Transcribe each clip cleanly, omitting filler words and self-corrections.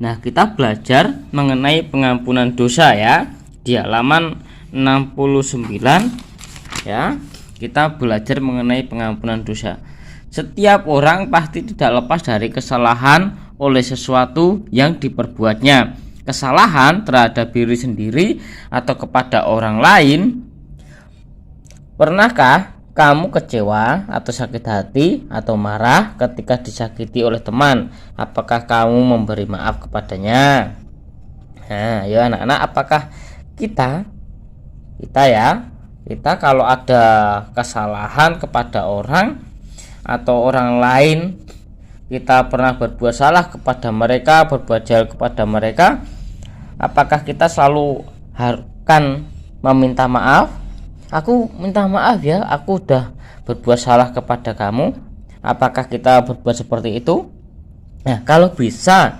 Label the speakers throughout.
Speaker 1: Nah, kita belajar mengenai pengampunan dosa ya. Di halaman 69 ya. Kita belajar mengenai pengampunan dosa. Setiap orang pasti tidak lepas dari kesalahan oleh sesuatu yang diperbuatnya. Kesalahan terhadap diri sendiri atau kepada orang lain. Pernahkah kamu kecewa atau sakit hati atau marah ketika disakiti oleh teman? Apakah kamu memberi maaf kepadanya? Nah, ya anak-anak, apakah kita kalau ada kesalahan kepada orang atau orang lain, kita pernah berbuat salah kepada mereka, berbuat jahat kepada mereka, apakah kita selalu akan meminta maaf? Aku minta maaf ya, aku udah berbuat salah kepada kamu. Apakah kita berbuat seperti itu? Nah, kalau bisa,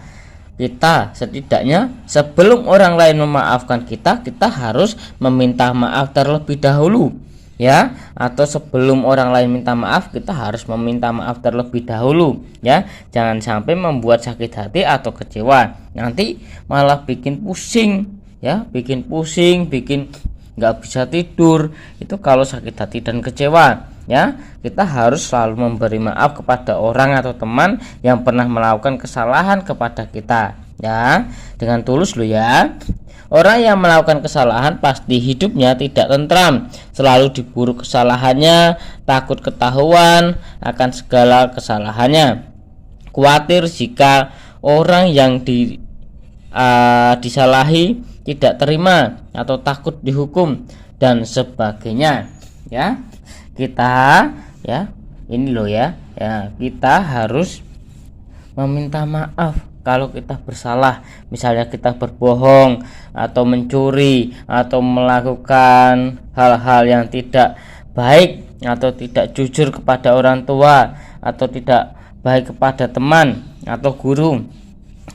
Speaker 1: kita setidaknya sebelum orang lain memaafkan kita harus meminta maaf terlebih dahulu ya. Atau sebelum orang lain minta maaf, kita harus meminta maaf terlebih dahulu ya. Jangan sampai membuat sakit hati atau kecewa, nanti malah bikin pusing ya, bikin nggak bisa tidur. Itu kalau sakit hati dan kecewa ya. Kita harus selalu memberi maaf kepada orang atau teman yang pernah melakukan kesalahan kepada kita ya, dengan tulus loh ya. Orang yang melakukan kesalahan pasti hidupnya tidak tentram, selalu diburu kesalahannya, takut ketahuan akan segala kesalahannya, khawatir jika orang yang disalahi tidak terima atau takut dihukum dan sebagainya ya. Kita ya, ini loh ya, kita harus meminta maaf kalau kita bersalah. Misalnya kita berbohong atau mencuri atau melakukan hal-hal yang tidak baik atau tidak jujur kepada orang tua atau tidak baik kepada teman atau guru,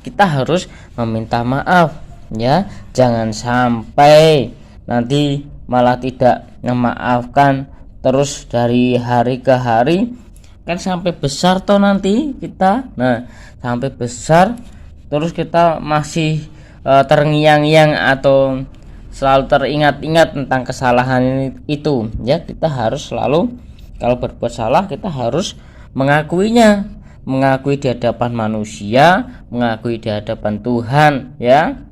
Speaker 1: kita harus meminta maaf ya. Jangan sampai nanti malah tidak memaafkan terus dari hari ke hari, kan sampai besar toh nanti kita. Nah, sampai besar terus kita masih terngiang-ngiang atau selalu teringat-ingat tentang kesalahan itu ya. Kita harus selalu, kalau berbuat salah, kita harus mengakuinya, mengakui di hadapan manusia, mengakui di hadapan Tuhan ya.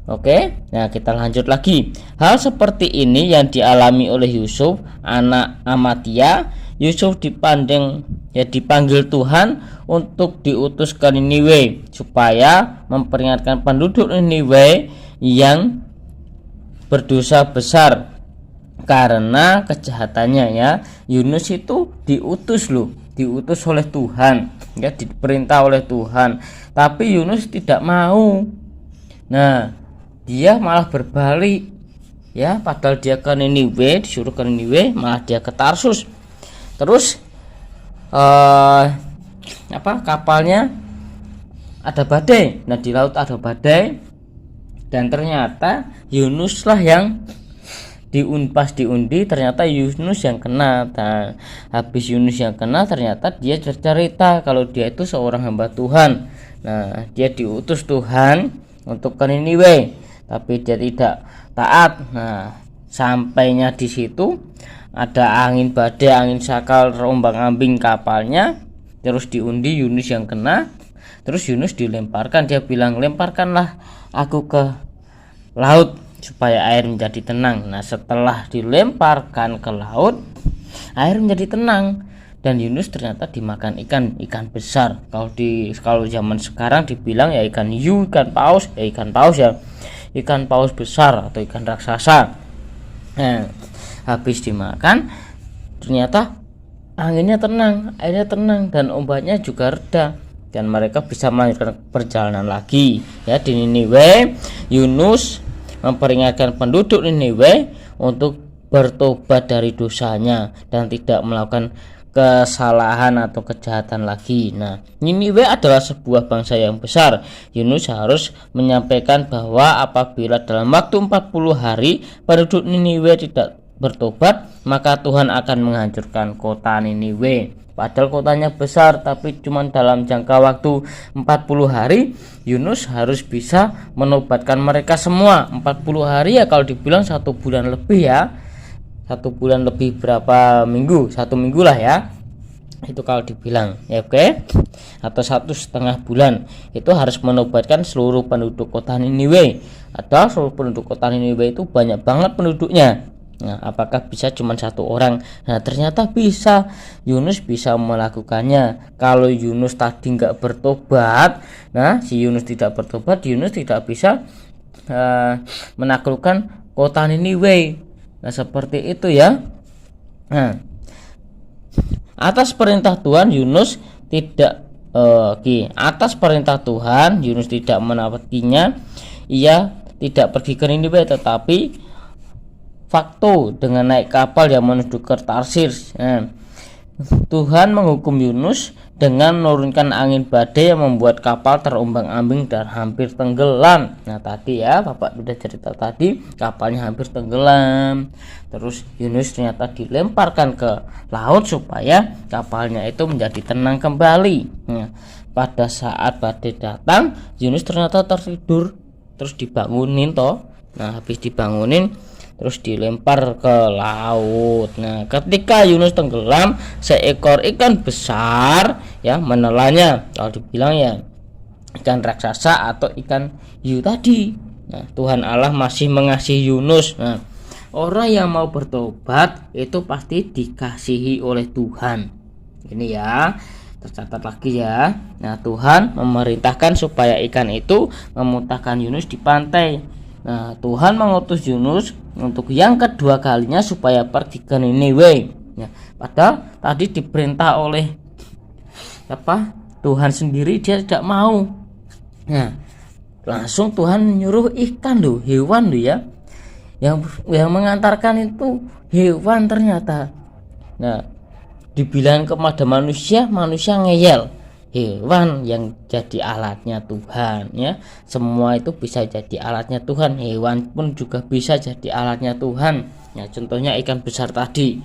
Speaker 1: Oke, nah kita lanjut lagi. Hal seperti ini yang dialami oleh Yusuf, anak Amatia. Yusuf dipanggil Tuhan untuk diutus ke Niniwe supaya memperingatkan penduduk Niniwe yang berdosa besar karena kejahatannya ya. Yunus itu diutus oleh Tuhan ya, diperintah oleh Tuhan, tapi Yunus tidak mau. Nah, dia malah berbalik ya, padahal dia ke Niniwe, disuruh ke Niniwe, malah dia ke Tarsus. Terus kapalnya ada badai. Nah, di laut ada badai, dan ternyata Yunus lah yang diundi, ternyata Yunus yang kena. Nah, habis Yunus yang kena, ternyata dia cerita kalau dia itu seorang hamba Tuhan. Nah, dia diutus Tuhan untuk ke Niniwe, tapi dia tidak taat. Nah, sampainya di situ ada angin badai, angin sakal, terombang-ambing kapalnya. Terus diundi, Yunus yang kena. Terus Yunus dilemparkan. Dia bilang, lemparkanlah aku ke laut supaya air menjadi tenang. Nah, setelah dilemparkan ke laut, air menjadi tenang, dan Yunus ternyata dimakan ikan besar. Kalau zaman sekarang dibilang ya ikan hiu, ikan paus ya, ikan paus besar atau ikan raksasa. Nah, habis dimakan ternyata anginnya tenang, airnya tenang, dan ombaknya juga reda, dan mereka bisa melanjutkan perjalanan lagi ya. Di Niniwe, Yunus memperingatkan penduduk Niniwe untuk bertobat dari dosanya dan tidak melakukan kesalahan atau kejahatan lagi. Nah, Niniwe adalah sebuah bangsa yang besar. Yunus harus menyampaikan bahwa apabila dalam waktu 40 hari penduduk Niniwe tidak bertobat, maka Tuhan akan menghancurkan kota Niniwe. Padahal kotanya besar, tapi cuma dalam jangka waktu 40 hari Yunus harus bisa menobatkan mereka semua. 40 hari ya, kalau dibilang 1 bulan lebih ya. 1 bulan lebih berapa minggu? 1 minggu lah ya, itu kalau dibilang ya, oke. Atau 1,5 bulan itu harus menobatkan seluruh penduduk kota Niniwe. Atau seluruh penduduk kota Niniwe itu banyak banget penduduknya. Nah, apakah bisa cuma 1 orang? Nah, ternyata bisa. Yunus bisa melakukannya. Kalau Yunus tadi nggak bertobat, nah si Yunus tidak bertobat, Yunus tidak bisa menaklukkan kota Niniwe. Nah, seperti itu ya. Nah, atas perintah Tuhan Yunus tidak atas perintah Tuhan Yunus tidak menapatinya. Ia tidak pergi ke Niniwe, tetapi fakto dengan naik kapal yang menuju ke Tarsis. Nah, Tuhan menghukum Yunus dengan menurunkan angin badai yang membuat kapal terombang-ambing dan hampir tenggelam. Nah, tadi ya Bapak sudah cerita tadi, kapalnya hampir tenggelam. Terus Yunus ternyata dilemparkan ke laut supaya kapalnya itu menjadi tenang kembali. Nah, pada saat badai datang, Yunus ternyata tertidur, terus dibangunin toh. Nah, habis dibangunin terus dilempar ke laut. Nah, ketika Yunus tenggelam, seekor ikan besar ya menelannya. Kalau dibilang ya ikan raksasa atau ikan hiu tadi. Nah, Tuhan Allah masih mengasihi Yunus. Nah, orang yang mau bertobat itu pasti dikasihi oleh Tuhan. Ini ya, tercatat lagi ya. Nah, Tuhan memerintahkan supaya ikan itu memuntahkan Yunus di pantai. Nah, Tuhan mengutus Yunus untuk yang kedua kalinya supaya pergi ke Niniwe. Ya, padahal tadi diperintah oleh Tuhan sendiri, dia tidak mau. Nah, langsung Tuhan menyuruh ikan loh, hewan loh ya. Yang mengantarkan itu hewan ternyata. Nah, dibilang kepada manusia, manusia ngeyel. Hewan yang jadi alatnya Tuhan ya. Semua itu bisa jadi alatnya Tuhan. Hewan pun juga bisa jadi alatnya Tuhan. Ya, contohnya ikan besar tadi.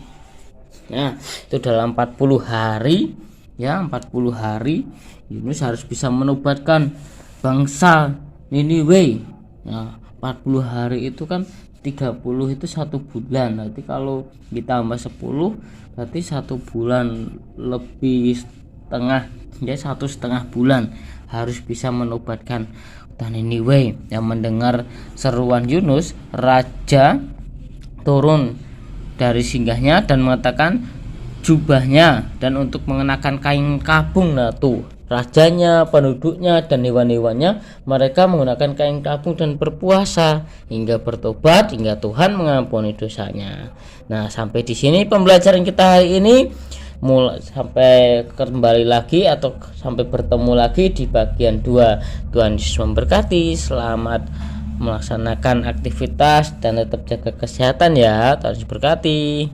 Speaker 1: Nah, itu dalam 40 hari ya, 40 hari Yunus harus bisa menobatkan bangsa Niniwe. Nah, 40 hari itu kan 30 itu 1 bulan. Nanti kalau ditambah 10 berarti 1 bulan lebih setengah ya, 1,5 bulan harus bisa menobatkan kota Niniwe. Yang mendengar seruan Yunus, raja turun dari singgahnya dan mengatakan jubahnya dan untuk mengenakan kain kabung. Nah, tuh rajanya, penduduknya dan hewan-hewannya, mereka menggunakan kain kabung dan berpuasa hingga bertobat, hingga Tuhan mengampuni dosanya. Nah, sampai di sini pembelajaran kita hari ini. Sampai kembali lagi atau sampai bertemu lagi di bagian 2. Tuhan Yesus memberkati. Selamat melaksanakan aktivitas dan tetap jaga kesehatan ya. Tuhan Yesus berkati.